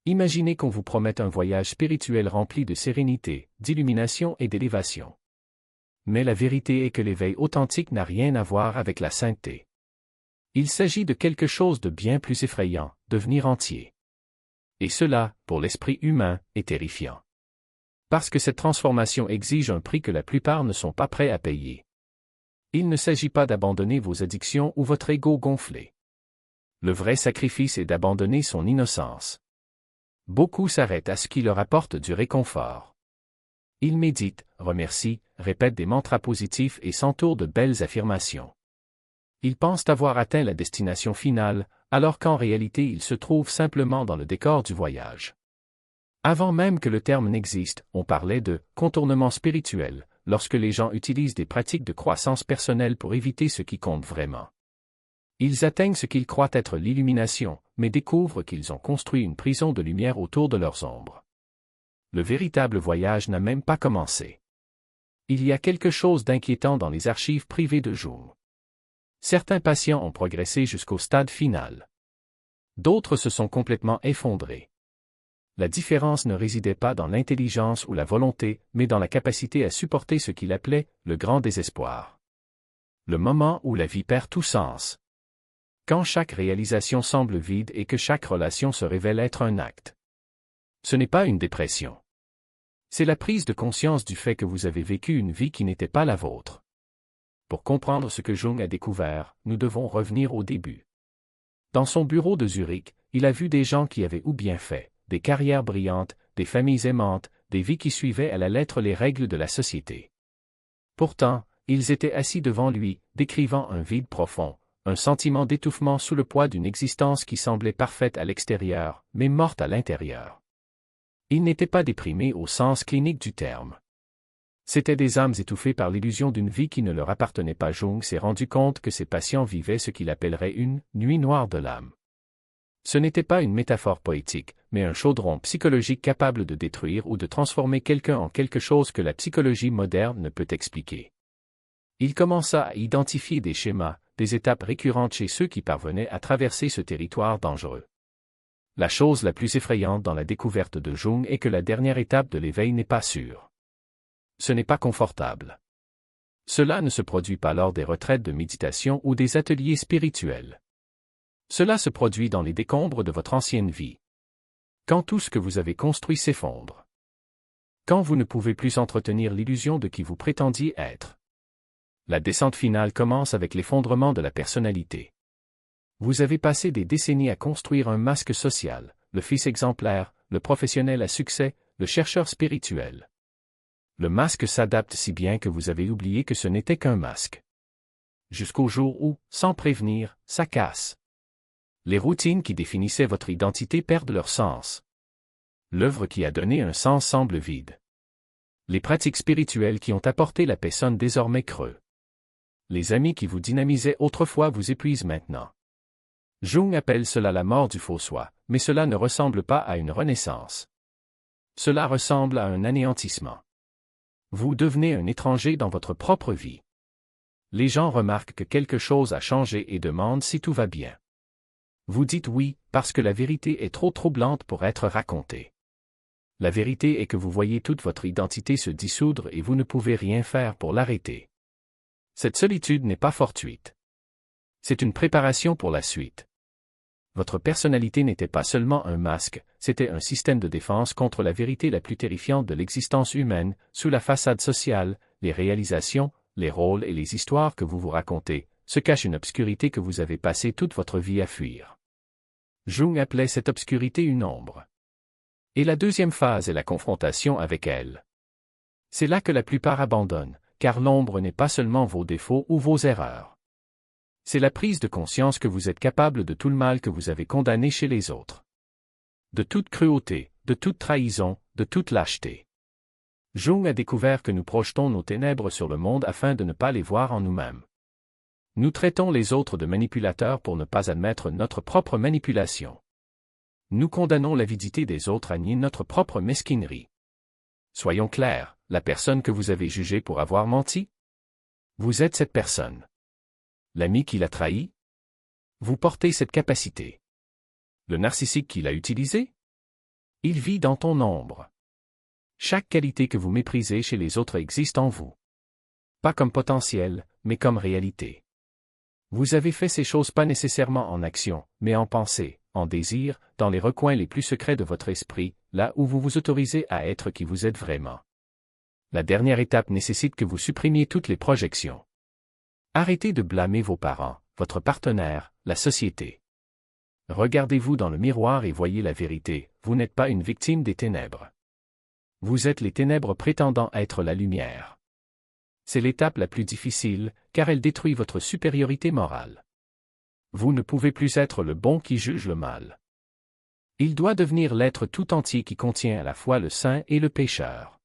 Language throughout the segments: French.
Imaginez qu'on vous promette un voyage spirituel rempli de sérénité, d'illumination et d'élévation. Mais la vérité est que l'éveil authentique n'a rien à voir avec la sainteté. Il s'agit de quelque chose de bien plus effrayant, devenir entier. Et cela, pour l'esprit humain, est terrifiant. Parce que cette transformation exige un prix que la plupart ne sont pas prêts à payer. Il ne s'agit pas d'abandonner vos addictions ou votre ego gonflé. Le vrai sacrifice est d'abandonner son innocence. Beaucoup s'arrêtent à ce qui leur apporte du réconfort. Ils méditent, remercient, répètent des mantras positifs et s'entourent de belles affirmations. Ils pensent avoir atteint la destination finale, alors qu'en réalité ils se trouvent simplement dans le décor du voyage. Avant même que le terme n'existe, on parlait de « contournement spirituel » lorsque les gens utilisent des pratiques de croissance personnelle pour éviter ce qui compte vraiment. Ils atteignent ce qu'ils croient être l'illumination, mais découvrent qu'ils ont construit une prison de lumière autour de leurs ombres. Le véritable voyage n'a même pas commencé. Il y a quelque chose d'inquiétant dans les archives privées de Jung. Certains patients ont progressé jusqu'au stade final. D'autres se sont complètement effondrés. La différence ne résidait pas dans l'intelligence ou la volonté, mais dans la capacité à supporter ce qu'il appelait le grand désespoir. Le moment où la vie perd tout sens. Quand chaque réalisation semble vide et que chaque relation se révèle être un acte. Ce n'est pas une dépression. C'est la prise de conscience du fait que vous avez vécu une vie qui n'était pas la vôtre. Pour comprendre ce que Jung a découvert, nous devons revenir au début. Dans son bureau de Zurich, il a vu des gens qui avaient ou bien fait, des carrières brillantes, des familles aimantes, des vies qui suivaient à la lettre les règles de la société. Pourtant, ils étaient assis devant lui, décrivant un vide profond, un sentiment d'étouffement sous le poids d'une existence qui semblait parfaite à l'extérieur, mais morte à l'intérieur. Ils n'étaient pas déprimés au sens clinique du terme. C'étaient des âmes étouffées par l'illusion d'une vie qui ne leur appartenait pas. Jung s'est rendu compte que ses patients vivaient ce qu'il appellerait une « nuit noire de l'âme ». Ce n'était pas une métaphore poétique, mais un chaudron psychologique capable de détruire ou de transformer quelqu'un en quelque chose que la psychologie moderne ne peut expliquer. Il commença à identifier des schémas, des étapes récurrentes chez ceux qui parvenaient à traverser ce territoire dangereux. La chose la plus effrayante dans la découverte de Jung est que la dernière étape de l'éveil n'est pas sûre. Ce n'est pas confortable. Cela ne se produit pas lors des retraites de méditation ou des ateliers spirituels. Cela se produit dans les décombres de votre ancienne vie. Quand tout ce que vous avez construit s'effondre. Quand vous ne pouvez plus entretenir l'illusion de qui vous prétendiez être. La descente finale commence avec l'effondrement de la personnalité. Vous avez passé des décennies à construire un masque social, le fils exemplaire, le professionnel à succès, le chercheur spirituel. Le masque s'adapte si bien que vous avez oublié que ce n'était qu'un masque. Jusqu'au jour où, sans prévenir, ça casse. Les routines qui définissaient votre identité perdent leur sens. L'œuvre qui a donné un sens semble vide. Les pratiques spirituelles qui ont apporté la paix sonnent désormais creux. Les amis qui vous dynamisaient autrefois vous épuisent maintenant. Jung appelle cela la mort du faux soi, mais cela ne ressemble pas à une renaissance. Cela ressemble à un anéantissement. Vous devenez un étranger dans votre propre vie. Les gens remarquent que quelque chose a changé et demandent si tout va bien. Vous dites oui, parce que la vérité est trop troublante pour être racontée. La vérité est que vous voyez toute votre identité se dissoudre et vous ne pouvez rien faire pour l'arrêter. Cette solitude n'est pas fortuite. C'est une préparation pour la suite. Votre personnalité n'était pas seulement un masque, c'était un système de défense contre la vérité la plus terrifiante de l'existence humaine, sous la façade sociale, les réalisations, les rôles et les histoires que vous vous racontez, se cache une obscurité que vous avez passé toute votre vie à fuir. Jung appelait cette obscurité une ombre. Et la deuxième phase est la confrontation avec elle. C'est là que la plupart abandonnent, car l'ombre n'est pas seulement vos défauts ou vos erreurs. C'est la prise de conscience que vous êtes capable de tout le mal que vous avez condamné chez les autres. De toute cruauté, de toute trahison, de toute lâcheté. Jung a découvert que nous projetons nos ténèbres sur le monde afin de ne pas les voir en nous-mêmes. Nous traitons les autres de manipulateurs pour ne pas admettre notre propre manipulation. Nous condamnons l'avidité des autres à nier notre propre mesquinerie. Soyons clairs, la personne que vous avez jugée pour avoir menti? Vous êtes cette personne. L'ami qui l'a trahi? Vous portez cette capacité. Le narcissique qui l'a utilisé? Il vit dans ton ombre. Chaque qualité que vous méprisez chez les autres existe en vous. Pas comme potentiel, mais comme réalité. Vous avez fait ces choses pas nécessairement en action, mais en pensée, en désir, dans les recoins les plus secrets de votre esprit, là où vous vous autorisez à être qui vous êtes vraiment. La dernière étape nécessite que vous supprimiez toutes les projections. Arrêtez de blâmer vos parents, votre partenaire, la société. Regardez-vous dans le miroir et voyez la vérité, vous n'êtes pas une victime des ténèbres. Vous êtes les ténèbres prétendant être la lumière. C'est l'étape la plus difficile, car elle détruit votre supériorité morale. Vous ne pouvez plus être le bon qui juge le mal. Il doit devenir l'être tout entier qui contient à la fois le saint et le pécheur.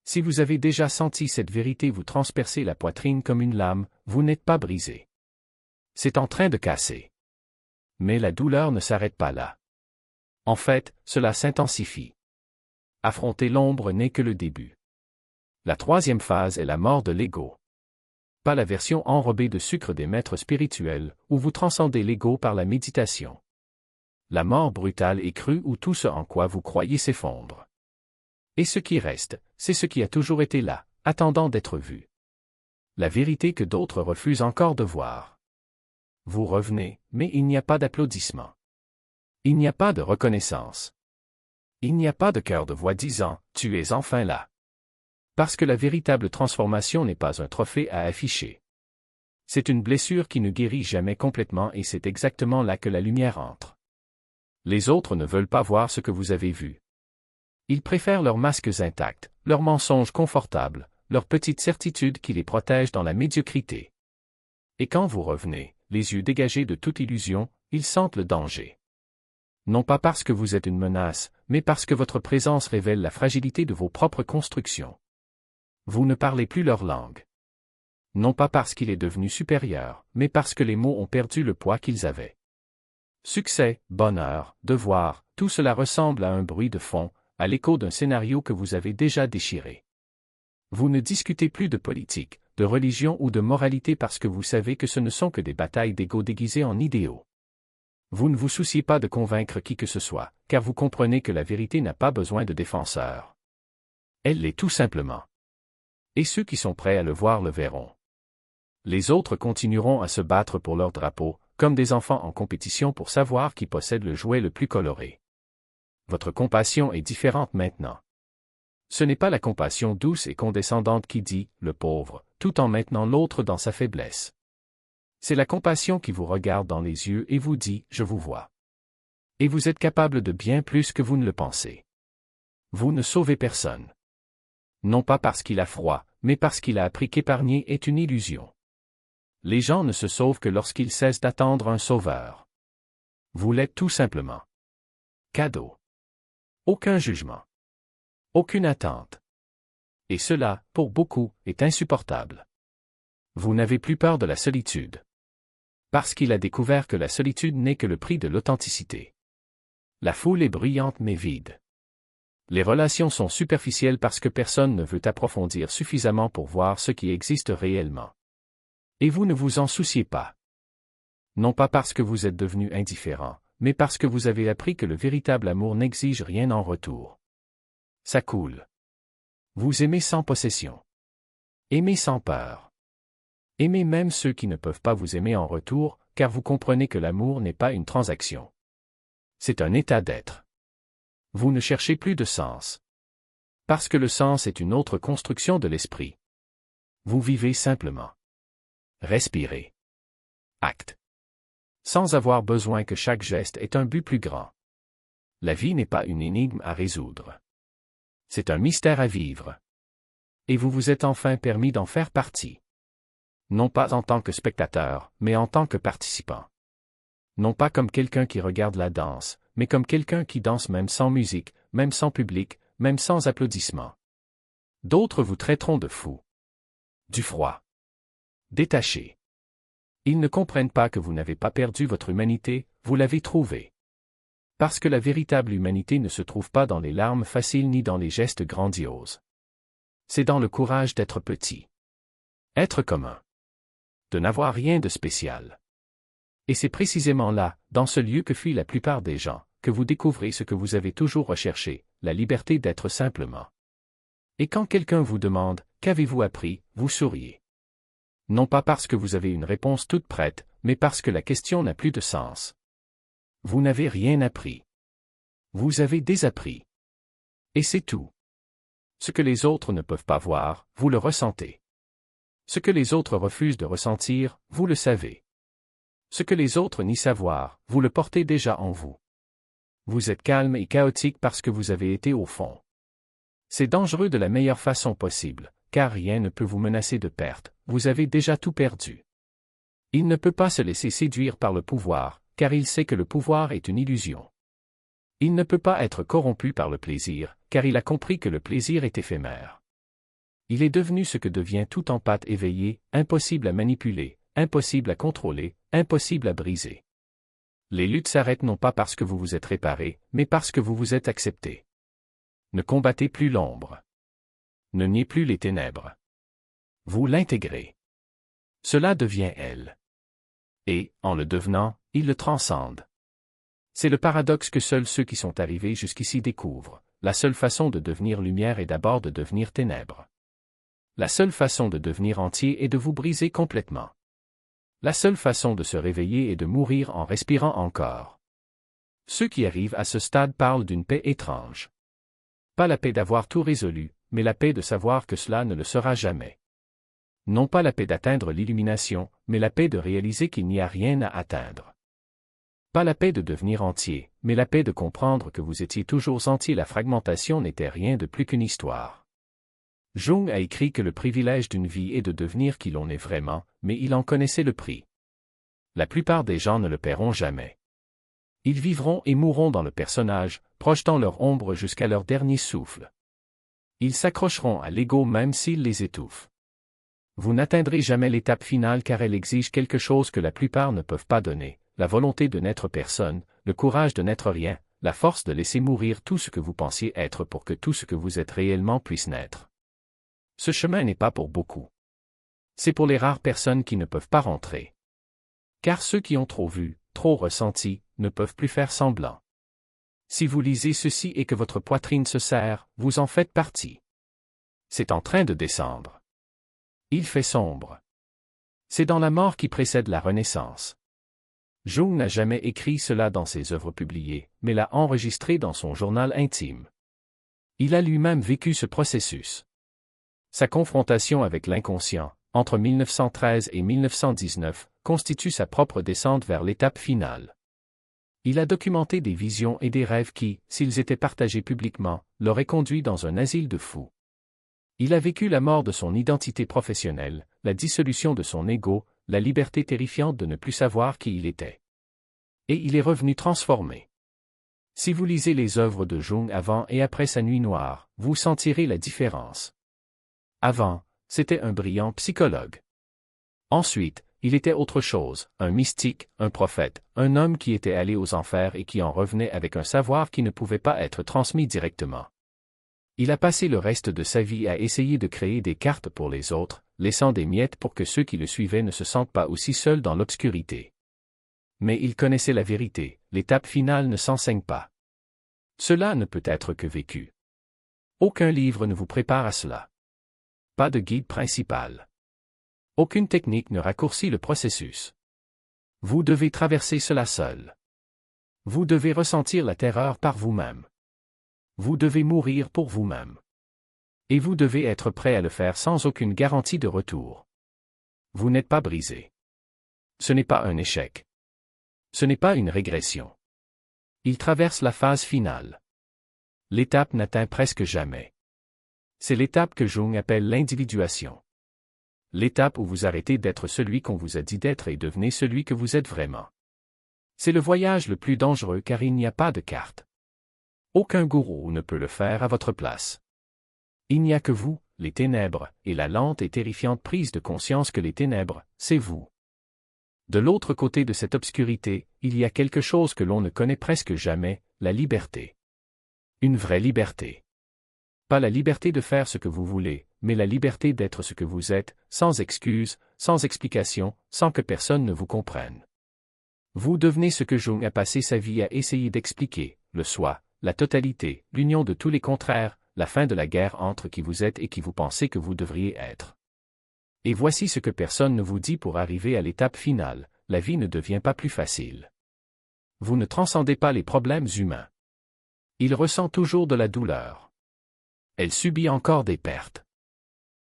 Si vous avez déjà senti cette vérité vous transpercer la poitrine comme une lame, vous n'êtes pas brisé. C'est en train de casser. Mais la douleur ne s'arrête pas là. En fait, cela s'intensifie. Affronter l'ombre n'est que le début. La troisième phase est la mort de l'ego. Pas la version enrobée de sucre des maîtres spirituels, où vous transcendez l'ego par la méditation. La mort brutale et crue où tout ce en quoi vous croyez s'effondre. Et ce qui reste, c'est ce qui a toujours été là, attendant d'être vu. La vérité que d'autres refusent encore de voir. Vous revenez, mais il n'y a pas d'applaudissements. Il n'y a pas de reconnaissance. Il n'y a pas de cœur de voix disant « Tu es enfin là ». Parce que la véritable transformation n'est pas un trophée à afficher. C'est une blessure qui ne guérit jamais complètement et c'est exactement là que la lumière entre. Les autres ne veulent pas voir ce que vous avez vu. Ils préfèrent leurs masques intacts, leurs mensonges confortables, leurs petites certitudes qui les protègent dans la médiocrité. Et quand vous revenez, les yeux dégagés de toute illusion, ils sentent le danger. Non pas parce que vous êtes une menace, mais parce que votre présence révèle la fragilité de vos propres constructions. Vous ne parlez plus leur langue. Non pas parce qu'il est devenu supérieur, mais parce que les mots ont perdu le poids qu'ils avaient. Succès, bonheur, devoir, tout cela ressemble à un bruit de fond, à l'écho d'un scénario que vous avez déjà déchiré. Vous ne discutez plus de politique, de religion ou de moralité parce que vous savez que ce ne sont que des batailles d'ego déguisées en idéaux. Vous ne vous souciez pas de convaincre qui que ce soit, car vous comprenez que la vérité n'a pas besoin de défenseurs. Elle l'est tout simplement. Et ceux qui sont prêts à le voir le verront. Les autres continueront à se battre pour leur drapeau, comme des enfants en compétition pour savoir qui possède le jouet le plus coloré. Votre compassion est différente maintenant. Ce n'est pas la compassion douce et condescendante qui dit « le pauvre », tout en maintenant l'autre dans sa faiblesse. C'est la compassion qui vous regarde dans les yeux et vous dit « je vous vois ». Et vous êtes capable de bien plus que vous ne le pensez. Vous ne sauvez personne. Non pas parce qu'il a froid, mais parce qu'il a appris qu'épargner est une illusion. Les gens ne se sauvent que lorsqu'ils cessent d'attendre un sauveur. Vous l'êtes tout simplement. Cadeau. Aucun jugement. Aucune attente. Et cela, pour beaucoup, est insupportable. Vous n'avez plus peur de la solitude. Parce qu'il a découvert que la solitude n'est que le prix de l'authenticité. La foule est bruyante mais vide. Les relations sont superficielles parce que personne ne veut approfondir suffisamment pour voir ce qui existe réellement. Et vous ne vous en souciez pas. Non pas parce que vous êtes devenu indifférent, mais parce que vous avez appris que le véritable amour n'exige rien en retour. Ça coule. Vous aimez sans possession. Aimez sans peur. Aimez même ceux qui ne peuvent pas vous aimer en retour, car vous comprenez que l'amour n'est pas une transaction. C'est un état d'être. Vous ne cherchez plus de sens. Parce que le sens est une autre construction de l'esprit. Vous vivez simplement. Respirez. Acte. Sans avoir besoin que chaque geste ait un but plus grand. La vie n'est pas une énigme à résoudre. C'est un mystère à vivre. Et vous vous êtes enfin permis d'en faire partie. Non pas en tant que spectateur, mais en tant que participant. Non pas comme quelqu'un qui regarde la danse, mais comme quelqu'un qui danse même sans musique, même sans public, même sans applaudissements. D'autres vous traiteront de fou. Du froid. Détaché. Ils ne comprennent pas que vous n'avez pas perdu votre humanité, vous l'avez trouvée. Parce que la véritable humanité ne se trouve pas dans les larmes faciles ni dans les gestes grandioses. C'est dans le courage d'être petit. Être commun. De n'avoir rien de spécial. Et c'est précisément là, dans ce lieu que fuient la plupart des gens, que vous découvrez ce que vous avez toujours recherché, la liberté d'être simplement. Et quand quelqu'un vous demande « Qu'avez-vous appris ?», vous souriez. Non pas parce que vous avez une réponse toute prête, mais parce que la question n'a plus de sens. Vous n'avez rien appris. Vous avez désappris. Et c'est tout. Ce que les autres ne peuvent pas voir, vous le ressentez. Ce que les autres refusent de ressentir, vous le savez. Ce que les autres nient savoir, vous le portez déjà en vous. Vous êtes calme et chaotique parce que vous avez été au fond. C'est dangereux de la meilleure façon possible, car rien ne peut vous menacer de perte, vous avez déjà tout perdu. Il ne peut pas se laisser séduire par le pouvoir, car il sait que le pouvoir est une illusion. Il ne peut pas être corrompu par le plaisir, car il a compris que le plaisir est éphémère. Il est devenu ce que devient tout empathe éveillé, impossible à manipuler, impossible à contrôler, impossible à briser. Les luttes s'arrêtent non pas parce que vous vous êtes réparé, mais parce que vous vous êtes accepté. Ne combattez plus l'ombre. Ne niez plus les ténèbres. Vous l'intégrez. Cela devient elle. Et, en le devenant, il le transcende. C'est le paradoxe que seuls ceux qui sont arrivés jusqu'ici découvrent. La seule façon de devenir lumière est d'abord de devenir ténèbres. La seule façon de devenir entier est de vous briser complètement. La seule façon de se réveiller est de mourir en respirant encore. Ceux qui arrivent à ce stade parlent d'une paix étrange. Pas la paix d'avoir tout résolu, mais la paix de savoir que cela ne le sera jamais. Non pas la paix d'atteindre l'illumination, mais la paix de réaliser qu'il n'y a rien à atteindre. Pas la paix de devenir entier, mais la paix de comprendre que vous étiez toujours entier. La fragmentation n'était rien de plus qu'une histoire. Jung a écrit que le privilège d'une vie est de devenir qui l'on est vraiment, mais il en connaissait le prix. La plupart des gens ne le paieront jamais. Ils vivront et mourront dans le personnage, projetant leur ombre jusqu'à leur dernier souffle. Ils s'accrocheront à l'ego même s'il les étouffe. Vous n'atteindrez jamais l'étape finale car elle exige quelque chose que la plupart ne peuvent pas donner, la volonté de n'être personne, le courage de n'être rien, la force de laisser mourir tout ce que vous pensiez être pour que tout ce que vous êtes réellement puisse naître. Ce chemin n'est pas pour beaucoup. C'est pour les rares personnes qui ne peuvent pas rentrer. Car ceux qui ont trop vu, trop ressenti, ne peuvent plus faire semblant. Si vous lisez ceci et que votre poitrine se serre, vous en faites partie. C'est en train de descendre. Il fait sombre. C'est dans la mort qui précède la renaissance. Jung n'a jamais écrit cela dans ses œuvres publiées, mais l'a enregistré dans son journal intime. Il a lui-même vécu ce processus. Sa confrontation avec l'inconscient, entre 1913 et 1919, constitue sa propre descente vers l'étape finale. Il a documenté des visions et des rêves qui, s'ils étaient partagés publiquement, l'auraient conduit dans un asile de fous. Il a vécu la mort de son identité professionnelle, la dissolution de son ego, la liberté terrifiante de ne plus savoir qui il était. Et il est revenu transformé. Si vous lisez les œuvres de Jung avant et après sa nuit noire, vous sentirez la différence. Avant, c'était un brillant psychologue. Ensuite, il était autre chose, un mystique, un prophète, un homme qui était allé aux enfers et qui en revenait avec un savoir qui ne pouvait pas être transmis directement. Il a passé le reste de sa vie à essayer de créer des cartes pour les autres, laissant des miettes pour que ceux qui le suivaient ne se sentent pas aussi seuls dans l'obscurité. Mais il connaissait la vérité, l'étape finale ne s'enseigne pas. Cela ne peut être que vécu. Aucun livre ne vous prépare à cela. Pas de guide principal. Aucune technique ne raccourcit le processus. Vous devez traverser cela seul. Vous devez ressentir la terreur par vous-même. Vous devez mourir pour vous-même. Et vous devez être prêt à le faire sans aucune garantie de retour. Vous n'êtes pas brisé. Ce n'est pas un échec. Ce n'est pas une régression. Il traverse la phase finale. L'étape n'atteint presque jamais. C'est l'étape que Jung appelle l'individuation. L'étape où vous arrêtez d'être celui qu'on vous a dit d'être et devenez celui que vous êtes vraiment. C'est le voyage le plus dangereux car il n'y a pas de carte. Aucun gourou ne peut le faire à votre place. Il n'y a que vous, les ténèbres, et la lente et terrifiante prise de conscience que les ténèbres, c'est vous. De l'autre côté de cette obscurité, il y a quelque chose que l'on ne connaît presque jamais, la liberté. Une vraie liberté. Pas la liberté de faire ce que vous voulez, mais la liberté d'être ce que vous êtes, sans excuse, sans explication, sans que personne ne vous comprenne. Vous devenez ce que Jung a passé sa vie à essayer d'expliquer, le soi, la totalité, l'union de tous les contraires, la fin de la guerre entre qui vous êtes et qui vous pensez que vous devriez être. Et voici ce que personne ne vous dit pour arriver à l'étape finale, la vie ne devient pas plus facile. Vous ne transcendez pas les problèmes humains. Il ressent toujours de la douleur. Elle subit encore des pertes.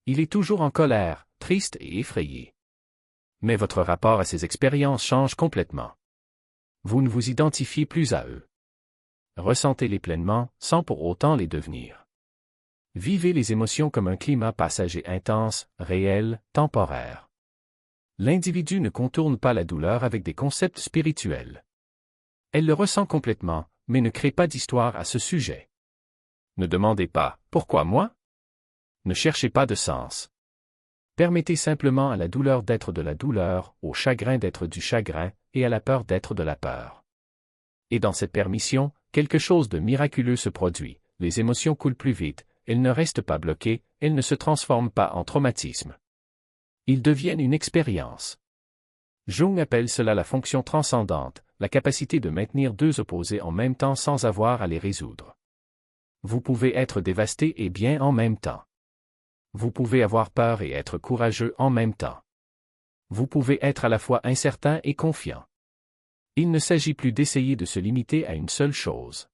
Il est toujours en colère, triste et effrayé. Mais votre rapport à ces expériences change complètement. Vous ne vous identifiez plus à eux. Ressentez-les pleinement, sans pour autant les devenir. Vivez les émotions comme un climat passager intense, réel, temporaire. L'individu ne contourne pas la douleur avec des concepts spirituels. Elle le ressent complètement, mais ne crée pas d'histoire à ce sujet. Ne demandez pas « Pourquoi moi ?» Ne cherchez pas de sens. Permettez simplement à la douleur d'être de la douleur, au chagrin d'être du chagrin, et à la peur d'être de la peur. Et dans cette permission, quelque chose de miraculeux se produit, les émotions coulent plus vite, elles ne restent pas bloquées, elles ne se transforment pas en traumatisme. Ils deviennent une expérience. Jung appelle cela la fonction transcendante, la capacité de maintenir deux opposés en même temps sans avoir à les résoudre. Vous pouvez être dévasté et bien en même temps. Vous pouvez avoir peur et être courageux en même temps. Vous pouvez être à la fois incertain et confiant. Il ne s'agit plus d'essayer de se limiter à une seule chose.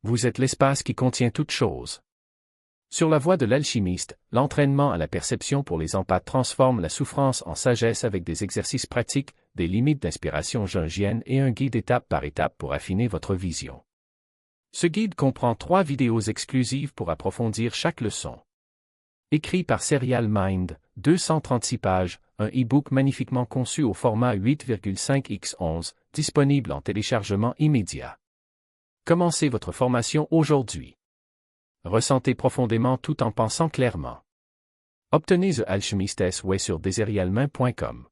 Vous êtes l'espace qui contient toute chose. Sur la voie de l'alchimiste, l'entraînement à la perception pour les empathes transforme la souffrance en sagesse avec des exercices pratiques, des limites d'inspiration jungienne et un guide étape par étape pour affiner votre vision. Ce guide comprend 3 vidéos exclusives pour approfondir chaque leçon. Écrit par Serial Mind, 236 pages, un e-book magnifiquement conçu au format 8,5x11, disponible en téléchargement immédiat. Commencez votre formation aujourd'hui. Ressentez profondément tout en pensant clairement. Obtenez The Alchemist's Way sur deserialmain.com.